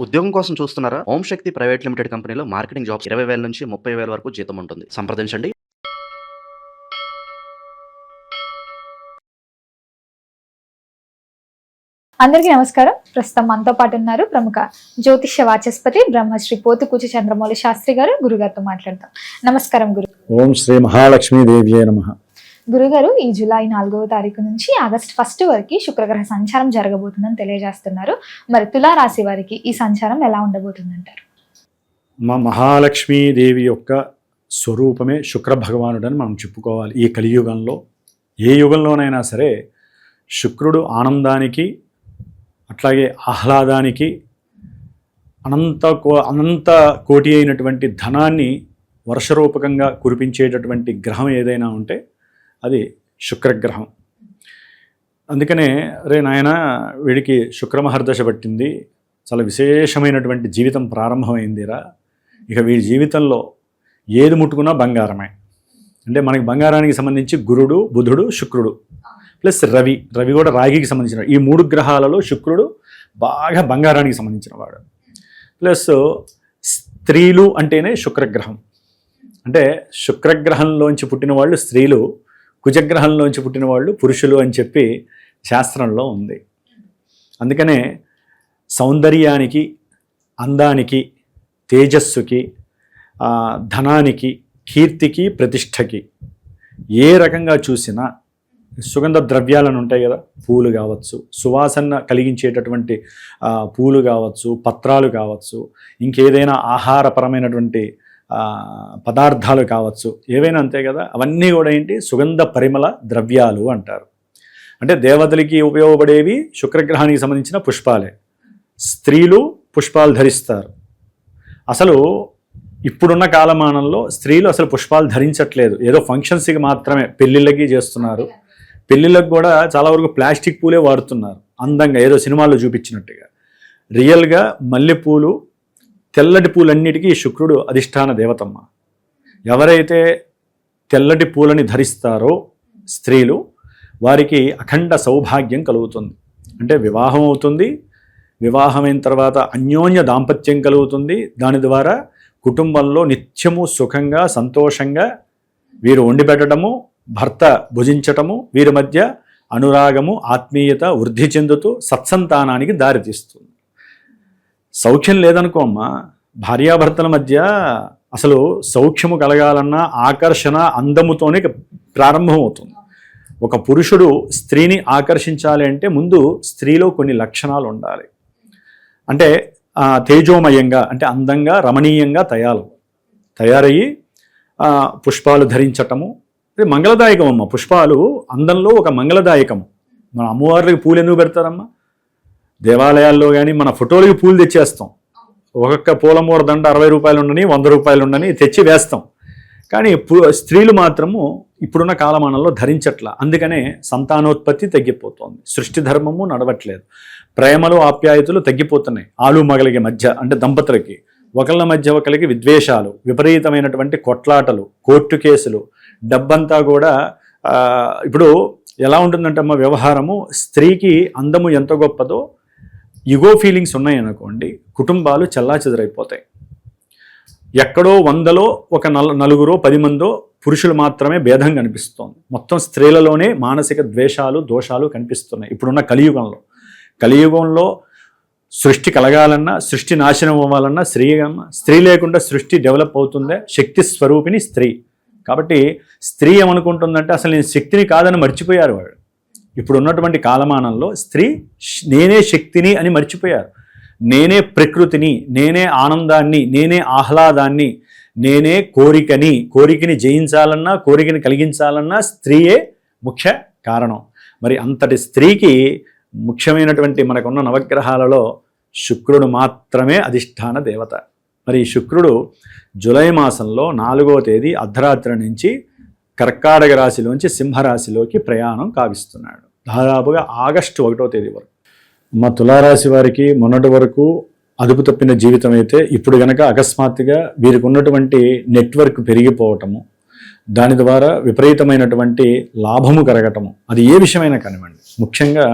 ఉద్యోగం కోసం చూస్తున్నారా? ఓం శక్తి ప్రైవేట్ లిమిటెడ్ కంపెనీలో మార్కెటింగ్ జాబ్స్ 20,000 నుంచి 30,000 వరకు జీతం ఉంటుంది. సంప్రదించండి. అందరికీ నమస్కారం. ప్రస్తుతం మనతో పాటు ఉన్నారు ప్రముఖ జ్యోతిష్య వాచస్పతి బ్రహ్మశ్రీ పోతుకూచి చంద్రమౌళి శాస్త్రి గారు. గురుగారితో మాట్లాడతాం. నమస్కారం గురు. ఓం శ్రీ మహాలక్ష్మీదేవ్యే నమః. గురుగారు, ఈ జూలై 4వ తారీఖు నుంచి ఆగస్టు 1 వరకు శుక్రగ్రహ సంచారం జరగబోతుందని తెలియజేస్తున్నారు. మరి తులారాశి వారికి ఈ సంచారం ఎలా ఉండబోతుందంటారు? మా మహాలక్ష్మీదేవి యొక్క స్వరూపమే శుక్ర భగవానుడని మనం చెప్పుకోవాలి. ఈ కలియుగంలో ఏ యుగంలోనైనా సరే శుక్రుడు ఆనందానికి, అట్లాగే ఆహ్లాదానికి, అనంత కోటి అయినటువంటి ధనాన్ని వర్షరూపకంగా కురిపించేటటువంటి గ్రహం ఏదైనా ఉంటే అది శుక్రగ్రహం. అందుకనే రే నాయన, వీడికి శుక్రమహర్దశ పట్టింది, చాలా విశేషమైనటువంటి జీవితం ప్రారంభమైందిరా, ఇక వీడి జీవితంలో ఏది ముట్టుకున్నా బంగారమే. అంటే మనకి బంగారానికి సంబంధించి గురుడు, బుధుడు, శుక్రుడు ప్లస్ రవి కూడా రాగికి సంబంధించిన, ఈ 3 గ్రహాలలో శుక్రుడు బాగా బంగారానికి సంబంధించిన వాడు. ప్లస్ స్త్రీలు అంటేనే శుక్రగ్రహం. అంటే శుక్రగ్రహంలోంచి పుట్టిన వాళ్ళు స్త్రీలు, కుజగ్రహంలోంచి పుట్టిన వాళ్ళు పురుషులు అని చెప్పి శాస్త్రంలో ఉంది. అందుకనే సౌందర్యానికి, అందానికి, తేజస్సుకి, ధనానికి, కీర్తికి, ప్రతిష్టకి ఏ రకంగా చూసినా సుగంధ ద్రవ్యాలను ఉంటాయి కదా, పూలు కావచ్చు, సువాసన కలిగించేటటువంటి పూలు కావచ్చు, పత్రాలు కావచ్చు, ఇంకేదైనా ఆహారపరమైనటువంటి పదార్థాలు కావచ్చు, ఏవైనా అంతే కదా, అవన్నీ కూడా ఏంటి, సుగంధ పరిమళ ద్రవ్యాలు అంటారు. అంటే దేవతలకి ఉపయోగపడేవి శుక్రగ్రహానికి సంబంధించిన పుష్పాలే. స్త్రీలు పుష్పాలు ధరిస్తారు. అసలు ఇప్పుడున్న కాలమానంలో స్త్రీలు అసలు పుష్పాలు ధరించట్లేదు, ఏదో ఫంక్షన్స్కి మాత్రమే, పెళ్ళిళ్ళకి చేస్తున్నారు. పెళ్ళిళ్ళకి కూడా చాలా వరకు ప్లాస్టిక్ పూలే వాడుతున్నారు, అందంగా ఏదో సినిమాల్లో చూపించినట్టుగా. రియల్గా మల్లెపూలు, తెల్లటి పూలన్నిటికీ శుక్రుడు అధిష్టాన దేవతమ్మ. ఎవరైతే తెల్లటి పూలని ధరిస్తారో స్త్రీలు, వారికి అఖండ సౌభాగ్యం కలుగుతుంది. అంటే వివాహం అవుతుంది, వివాహమైన తర్వాత అన్యోన్య దాంపత్యం కలుగుతుంది. దాని ద్వారా కుటుంబంలో నిత్యము సుఖంగా, సంతోషంగా వీరు వండి పెట్టడము, భర్త భుజించటము, వీరి మధ్య అనురాగము, ఆత్మీయత వృద్ధి చెందుతూ సత్సంతానానికి దారితీస్తుంది. సౌఖ్యం లేదనుకో అమ్మా, భార్యాభర్తల మధ్య అసలు సౌఖ్యము కలగాలన్నా ఆకర్షణ అందముతోనే ప్రారంభమవుతుంది. ఒక పురుషుడు స్త్రీని ఆకర్షించాలి అంటే ముందు స్త్రీలో కొన్ని లక్షణాలు ఉండాలి. అంటే తేజోమయంగా, అంటే అందంగా, రమణీయంగా తయారయ్యి పుష్పాలు ధరించటము. ఇది మంగళదాయకం అమ్మ. పుష్పాలు అందంలో ఒక మంగళదాయకము. మన అమ్మవార్లకి పూలు ఎందుకు పెడతారమ్మా? దేవాలయాల్లో కానీ మన ఫోటోలకి పూలు తెచ్చేస్తాం. ఒక్కొక్క పూల మూర దండ 60 రూపాయలు ఉండని, 100 రూపాయలు ఉండని తెచ్చి వేస్తాం. కానీ స్త్రీలు మాత్రము ఇప్పుడున్న కాలమానంలో ధరించట్ల. అందుకనే సంతానోత్పత్తి తగ్గిపోతుంది, సృష్టి ధర్మము నడవట్లేదు, ప్రేమలు ఆప్యాయతలు తగ్గిపోతున్నాయి. ఆలు మగలికి మధ్య, అంటే దంపతులకి ఒకళ్ళ మధ్య ఒకరికి విద్వేషాలు, విపరీతమైనటువంటి కొట్లాటలు, కోర్టు కేసులు, డబ్బంతా కూడా. ఇప్పుడు ఎలా ఉంటుందంటే అమ్మ వ్యవహారము, స్త్రీకి అందము ఎంత గొప్పదో, ఇగో ఫీలింగ్స్ ఉన్నాయనుకోండి, కుటుంబాలు చెల్లాచెదరైపోతాయి. ఎక్కడో 100లో ఒక 4 10 మందో పురుషులు మాత్రమే భేదం కనిపిస్తోంది. మొత్తం స్త్రీలలోనే మానసిక ద్వేషాలు, దోషాలు కనిపిస్తున్నాయి ఇప్పుడున్న కలియుగంలో. సృష్టి కలగాలన్నా, సృష్టి నాశనం అవ్వాలన్నా స్త్రీ లేకుండా సృష్టి డెవలప్ అవుతుందే. శక్తి స్వరూపిణి స్త్రీ. కాబట్టి స్త్రీ ఏమనుకుంటుందంటే అసలు నేను శక్తిని కాదని మర్చిపోయారు వాళ్ళు. ఇప్పుడు ఉన్నటువంటి కాలమానంలో స్త్రీ నేనే శక్తిని అని మర్చిపోయారు. నేనే ప్రకృతిని, నేనే ఆనందాన్ని, నేనే ఆహ్లాదాన్ని, నేనే కోరికని జయించాలన్నా, కోరికని కలిగించాలన్నా స్త్రీయే ముఖ్య కారణం. మరి అంతటి స్త్రీకి ముఖ్యమైనటువంటి మనకున్న నవగ్రహాలలో శుక్రుడు మాత్రమే అధిష్టాన దేవత. మరి ఈ శుక్రుడు జూలై మాసంలో 4వ తేదీ అర్ధరాత్రి నుంచి కర్కాటక రాశిలోంచి సింహరాశిలోకి ప్రయాణం కావిస్తున్నాడు, దాదాపుగా ఆగస్టు 1వ తేదీ వరకు. మా తులారాశి వారికి మొన్నటి వరకు అదుపు తప్పిన జీవితం అయితే, ఇప్పుడు కనుక అకస్మాత్తుగా వీరికి ఉన్నటువంటి నెట్వర్క్ పెరిగిపోవటము, దాని ద్వారా విపరీతమైనటువంటి లాభము కలగటము, అది ఏ విషయమైనా కానివ్వండి. ముఖ్యంగా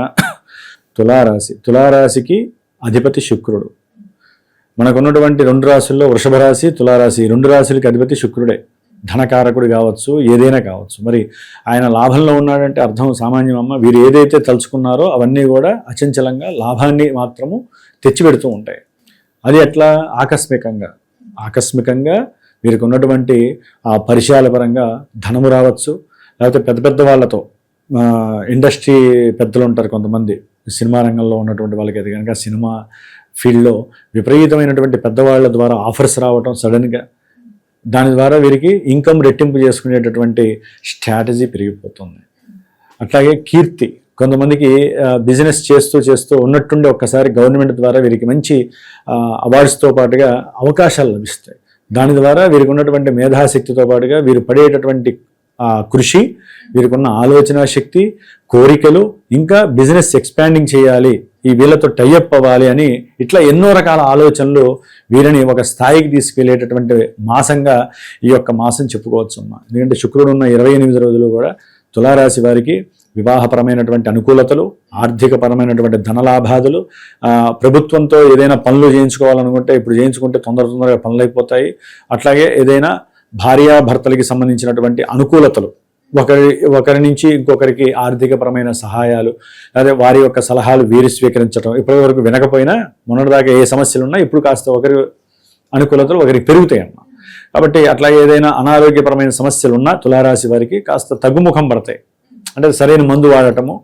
తులారాశికి అధిపతి శుక్రుడు. మనకు ఉన్నటువంటి 2 రాశుల్లో వృషభ రాశి, తులారాశి 2 రాశులకి అధిపతి శుక్రుడే. ధనకారకుడు కావచ్చు, ఏదైనా కావచ్చు. మరి ఆయన లాభంలో ఉన్నాడంటే అర్థం సామాన్యమమ్మ. వీరు ఏదైతే తలుచుకున్నారో అవన్నీ కూడా అచంచలంగా లాభాన్ని మాత్రము తెచ్చిపెడుతూ ఉంటాయి. అది ఎట్లా? ఆకస్మికంగా వీరికి ఉన్నటువంటి ఆ పరిచయాల పరంగా ధనము రావచ్చు. లేకపోతే పెద్ద పెద్ద వాళ్ళతో, ఇండస్ట్రీ పెద్దలు ఉంటారు కొంతమంది, సినిమా రంగంలో ఉన్నటువంటి వాళ్ళకి అది కనుక సినిమా ఫీల్డ్లో విపరీతమైనటువంటి పెద్దవాళ్ళ ద్వారా ఆఫర్స్ రావటం సడన్గా, దాని ద్వారా వీరికి ఇన్కమ్ రెట్టింపు చేసుకునేటటువంటి స్ట్రాటజీ పెరిగిపోతుంది. అట్లాగే కీర్తి, కొంతమందికి బిజినెస్ చేస్తూ ఉన్నట్టుండి ఒక్కసారి గవర్నమెంట్ ద్వారా వీరికి మంచి అవార్డ్స్తో పాటుగా అవకాశాలు లభిస్తాయి. దాని ద్వారా వీరికి ఉన్నటువంటి మేధాశక్తితో పాటుగా వీరు పడేటటువంటి కృషి, వీరికి ఉన్న ఆలోచన శక్తి, కోరికలు, ఇంకా బిజినెస్ ఎక్స్పాండింగ్ చేయాలి, ఈ వీళ్ళతో టైఅప్ అవ్వాలి అని ఇట్లా ఎన్నో రకాల ఆలోచనలు వీరిని ఒక స్థాయికి తీసుకెళ్లేటటువంటి మాసంగా ఈ యొక్క మాసం చెప్పుకోవచ్చు అమ్మా. ఎందుకంటే శుక్రుడు ఉన్న 28 రోజులు కూడా తులారాశి వారికి వివాహపరమైనటువంటి అనుకూలతలు, ఆర్థికపరమైనటువంటి ధనలాభాదులు, ప్రభుత్వంతో ఏదైనా పనులు చేయించుకోవాలనుకుంటే ఇప్పుడు చేయించుకుంటే తొందరగా పనులు అయిపోతాయి. అట్లాగే ఏదైనా భార్యాభర్తలకి సంబంధించినటువంటి అనుకూలతలు, ఒకరి నుంచి ఇంకొకరికి ఆర్థికపరమైన సహాయాలు, అదే వారి యొక్క సలహాలు వీరు స్వీకరించడం. ఇప్పటి వరకు వినకపోయినా మొన్నటిదాకా ఏ సమస్యలు ఉన్నా ఇప్పుడు కాస్త ఒకరి అనుకూలతలు ఒకరికి పెరుగుతాయమ్మా. కాబట్టి అట్లా ఏదైనా అనారోగ్యపరమైన సమస్యలు ఉన్నా తులారాశి వారికి కాస్త తగ్గుముఖం పడతాయి. అంటే సరైన మందు వాడటము,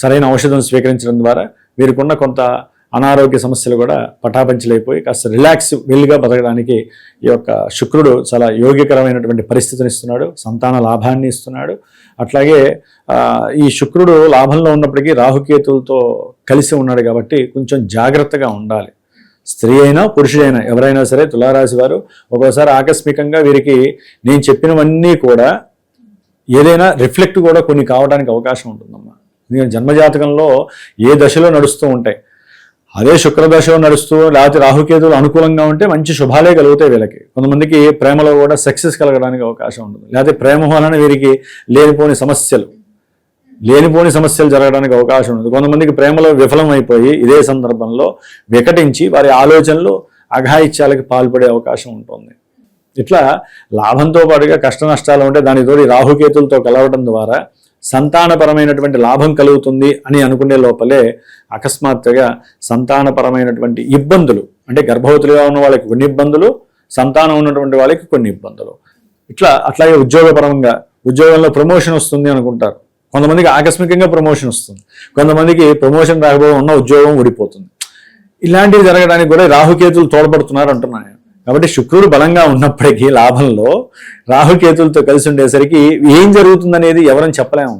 సరైన ఔషధం స్వీకరించడం ద్వారా వీరికున్న కొంత అనారోగ్య సమస్యలు కూడా పటాపంచలైపోయి కాస్త రిలాక్స్ వెల్గా బతకడానికి ఈ యొక్క శుక్రుడు చాలా యోగ్యకరమైనటువంటి పరిస్థితిని ఇస్తున్నాడు, సంతాన లాభాన్ని ఇస్తున్నాడు. అట్లాగే ఈ శుక్రుడు లాభంలో ఉన్నప్పటికీ రాహుకేతులతో కలిసి ఉన్నాడు కాబట్టి కొంచెం జాగ్రత్తగా ఉండాలి. స్త్రీ అయినా పురుషుడైనా ఎవరైనా సరే తులారాశి వారు ఒక్కోసారి ఆకస్మికంగా వీరికి నేను చెప్పినవన్నీ కూడా ఏదైనా రిఫ్లెక్ట్ కూడా కొన్ని కావడానికి అవకాశం ఉంటుందమ్మా. ఎందుకంటే జన్మజాతకంలో ఏ దశలో నడుస్తూ ఉంటాయి, అదే శుక్రదశలో నడుస్తూ లేకపోతే రాహుకేతువులు అనుకూలంగా ఉంటే మంచి శుభాలే కలుగుతాయి వీళ్ళకి. కొంతమందికి ప్రేమలో కూడా సక్సెస్ కలగడానికి అవకాశం ఉంటుంది. లేకపోతే ప్రేమ వలన వీరికి లేనిపోని సమస్యలు జరగడానికి అవకాశం ఉంటుంది. కొంతమందికి ప్రేమలో విఫలం అయిపోయి ఇదే సందర్భంలో వికటించి వారి ఆలోచనలు అఘాయిత్యాలకు పాల్పడే అవకాశం ఉంటుంది. ఇట్లా లాభంతో పాటుగా కష్ట నష్టాలు ఉంటే దానితోటి రాహుకేతులతో కలవడం ద్వారా సంతానపరమైనటువంటి లాభం కలుగుతుంది అని అనుకునే లోపలే అకస్మాత్తుగా సంతానపరమైనటువంటి ఇబ్బందులు, అంటే గర్భవతులుగా ఉన్న వాళ్ళకి కొన్ని ఇబ్బందులు, సంతానం ఉన్నటువంటి వాళ్ళకి కొన్ని ఇబ్బందులు. అట్లాగే ఉద్యోగంలో ప్రమోషన్ వస్తుంది అనుకుంటారు. కొంతమందికి ఆకస్మికంగా ప్రమోషన్ వస్తుంది, కొంతమందికి ప్రమోషన్ రాకపోవడం ఉన్న ఉద్యోగం ఊడిపోతుంది. ఇలాంటివి జరగడానికి కూడా రాహుకేతులు తోడ్పడుతున్నారు అంటున్నాను. కాబట్టి శుక్రుడు బలంగా ఉన్నప్పటికీ లాభంలో రాహుకేతులతో కలిసి ఉండేసరికి ఏం జరుగుతుందనేది ఎవరని చెప్పలేము,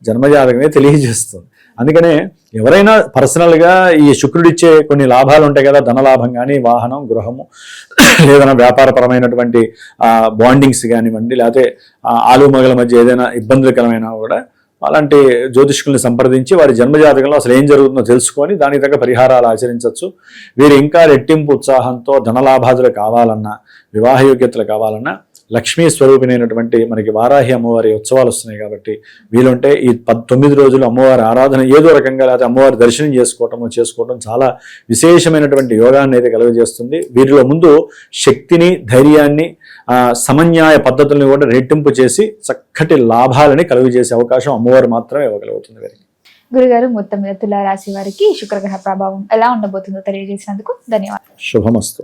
జన్మజాతకమే తెలియజేస్తుంది. అందుకనే ఎవరైనా పర్సనల్గా ఈ శుక్రుడిచ్చే కొన్ని లాభాలు ఉంటాయి కదా, ధనలాభం కానీ, వాహనం, గృహము, ఏదైనా వ్యాపారపరమైనటువంటి బాండింగ్స్ కానివ్వండి, లేకపోతే ఆలుమగల మధ్య ఏదైనా ఇబ్బందులకరమైనా కూడా అలాంటి జ్యోతిష్కుల్ని సంప్రదించి వారి జన్మజాతకంలో అసలు ఏం జరుగుతుందో తెలుసుకొని దానికి తగ్గ పరిహారాలు ఆచరించవచ్చు. వీరు ఇంకా రెట్టింపు ఉత్సాహంతో ధనలాభాదులు కావాలన్నా, వివాహ యోగ్యతలు కావాలన్నా లక్ష్మీ స్వరూపిణైనటువంటి మనకి వారాహి అమ్మవారి ఉత్సవాలు వస్తున్నాయి కాబట్టి వీలుంటే ఈ 9 రోజులు అమ్మవారి ఆరాధన ఏదో రకంగా లేకపోతే అమ్మవారి దర్శనం చేసుకోవటం చాలా విశేషమైనటువంటి యోగాన్ని అయితే కలుగజేస్తుంది. వీరిలో ముందు శక్తిని, ధైర్యాన్ని, సమన్యాయ పద్ధతుల్ని కూడా రెట్టింపు చేసి చక్కటి లాభాలని కలుగజేసే అవకాశం అమ్మవారు మాత్రమే ఇవ్వగలుగుతుంది వీరికి. గురుగారు, మొత్తం మీద తులారాశి వారికి శుక్రగ్రహ ప్రభావం ఎలా ఉండబోతుందో తెలియజేసినందుకు ధన్యవాదాలు. శుభమస్తు.